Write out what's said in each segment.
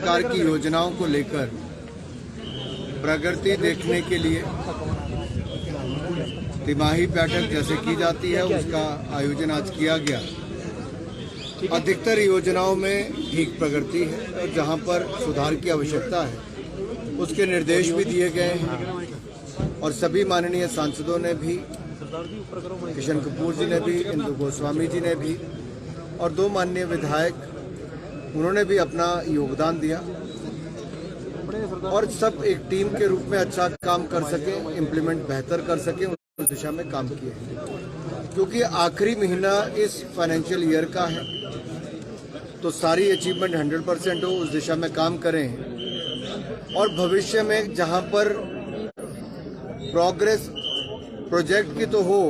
सरकार की योजनाओं को लेकर प्रगति देखने के लिए तिमाही बैठक जैसे की जाती है उसका आयोजन आज किया गया। अधिकतर योजनाओं में ठीक प्रगति है और जहां पर सुधार की आवश्यकता है उसके निर्देश भी दिए गए हैं और सभी माननीय सांसदों ने भी, किशन कपूर जी ने भी, इंदु गोस्वामी जी ने भी और दो माननीय विधायक उन्होंने भी अपना योगदान दिया और सब एक टीम के रूप में अच्छा काम कर सके, इम्प्लीमेंट बेहतर कर सके, उस दिशा में काम किए। क्योंकि आखिरी महीना इस फाइनेंशियल ईयर का है तो सारी अचीवमेंट 100% हो, उस दिशा में काम करें और भविष्य में जहां पर प्रोग्रेस प्रोजेक्ट की तो हो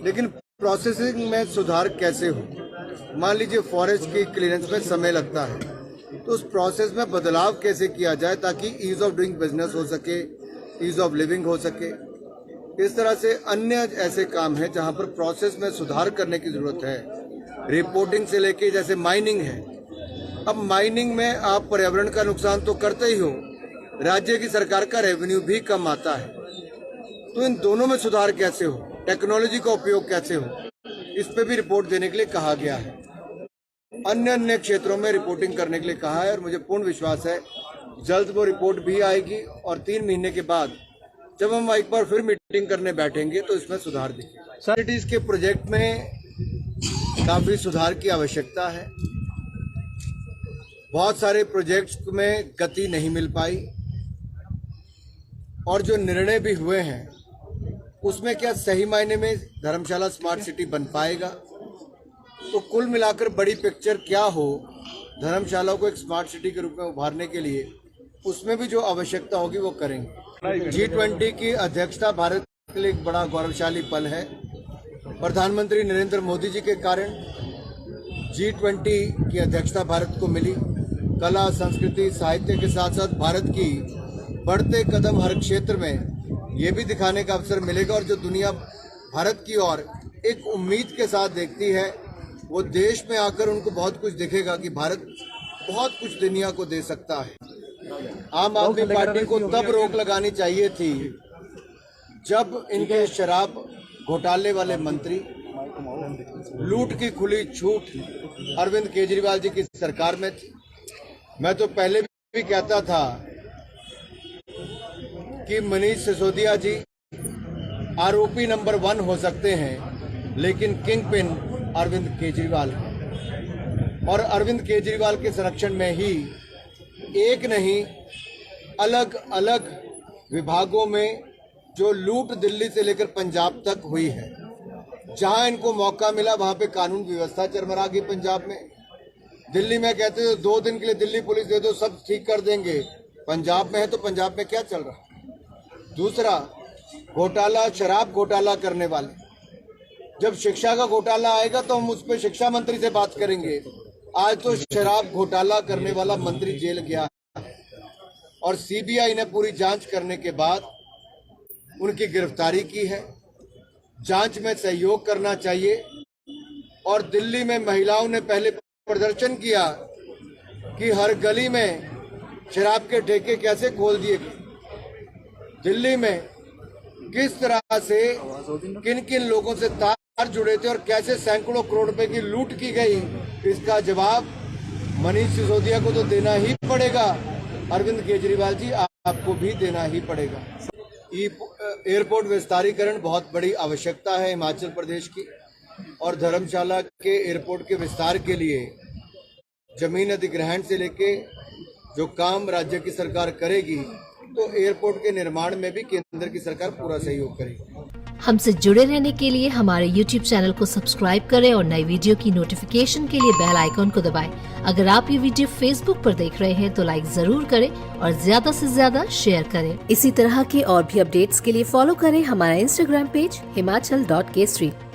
लेकिन प्रोसेसिंग में सुधार कैसे हो। मान लीजिए फॉरेस्ट की क्लीयरेंस में समय लगता है तो उस प्रोसेस में बदलाव कैसे किया जाए ताकि ईज ऑफ डूइंग बिजनेस हो सके, ईज ऑफ लिविंग हो सके। इस तरह से अन्य ऐसे काम हैं जहां पर प्रोसेस में सुधार करने की जरूरत है। रिपोर्टिंग से लेके जैसे माइनिंग है, अब माइनिंग में आप पर्यावरण का नुकसान तो करते ही हो, राज्य की सरकार का रेवेन्यू भी कम आता है। तो इन दोनों में सुधार कैसे हो, टेक्नोलॉजी का उपयोग कैसे हो, इस पे भी रिपोर्ट देने के लिए कहा गया है। अन्य क्षेत्रों में रिपोर्टिंग करने के लिए कहा है और मुझे पूर्ण विश्वास है जल्द वो रिपोर्ट भी आएगी और 3 महीने के बाद जब हम एक बार फिर मीटिंग करने बैठेंगे तो इसमें सुधार दिखेगा। सिटीज के प्रोजेक्ट में काफी सुधार की आवश्यकता है। बहुत सारे प्रोजेक्ट्स में गति नहीं मिल पाई और जो निर्णय भी हुए हैं उसमें क्या सही मायने में धर्मशाला स्मार्ट सिटी बन पाएगा। तो कुल मिलाकर बड़ी पिक्चर क्या हो, धर्मशाला को एक स्मार्ट सिटी के रूप में उभारने के लिए उसमें भी जो आवश्यकता होगी वो करेंगे। G20 की अध्यक्षता भारत के लिए एक बड़ा गौरवशाली पल है। प्रधानमंत्री नरेंद्र मोदी जी के कारण G20 की अध्यक्षता भारत को मिली। कला, संस्कृति, साहित्य के साथ साथ भारत की बढ़ते कदम हर क्षेत्र में ये भी दिखाने का अवसर मिलेगा और जो दुनिया भारत की ओर एक उम्मीद के साथ देखती है वो देश में आकर उनको बहुत कुछ दिखेगा कि भारत बहुत कुछ दुनिया को दे सकता है। आम आदमी पार्टी को तब रोक लगानी चाहिए थी जब इनके शराब घोटाले वाले मंत्री, लूट की खुली छूट अरविंद केजरीवाल जी की सरकार में थी। मैं तो पहले भी कहता था कि मनीष सिसोदिया जी आरोपी नंबर 1 हो सकते हैं लेकिन किंग पिन अरविंद केजरीवाल है और अरविंद केजरीवाल के संरक्षण में ही एक नहीं अलग अलग विभागों में जो लूट दिल्ली से लेकर पंजाब तक हुई है, जहां इनको मौका मिला वहां पे कानून व्यवस्था चरमरा गई। पंजाब में, दिल्ली में कहते थे 2 दिन के लिए दिल्ली पुलिस दे दो सब ठीक कर देंगे, पंजाब में है तो पंजाब में क्या चल रहा है। दूसरा घोटाला, शराब घोटाला करने वाले, जब शिक्षा का घोटाला आएगा तो हम उस पर शिक्षा मंत्री से बात करेंगे। आज तो शराब घोटाला करने वाला मंत्री जेल गया और सीबीआई ने पूरी जांच करने के बाद उनकी गिरफ्तारी की है। जांच में सहयोग करना चाहिए। और दिल्ली में महिलाओं ने पहले प्रदर्शन किया कि हर गली में शराब के ठेके कैसे खोल दिए गए। दिल्ली में किस तरह से किन किन लोगों से तार जुड़े थे और कैसे सैकड़ों करोड़ रुपए की लूट की गई, इसका जवाब मनीष सिसोदिया को तो देना ही पड़ेगा, अरविंद केजरीवाल जी आपको भी देना ही पड़ेगा। एयरपोर्ट विस्तारीकरण बहुत बड़ी आवश्यकता है हिमाचल प्रदेश की और धर्मशाला के एयरपोर्ट के विस्तार के लिए जमीन अधिग्रहण से लेके जो काम राज्य की सरकार करेगी तो एयरपोर्ट के निर्माण में भी केंद्र की सरकार पूरा सहयोग करेगी। हमसे जुड़े रहने के लिए हमारे YouTube चैनल को सब्सक्राइब करें और नई वीडियो की नोटिफिकेशन के लिए बेल आइकॉन को दबाएं। अगर आप ये वीडियो Facebook पर देख रहे हैं तो लाइक जरूर करें और ज्यादा से ज्यादा शेयर करें। इसी तरह के और भी अपडेट्स के लिए फॉलो करें हमारा Instagram पेज himachal.kstreet।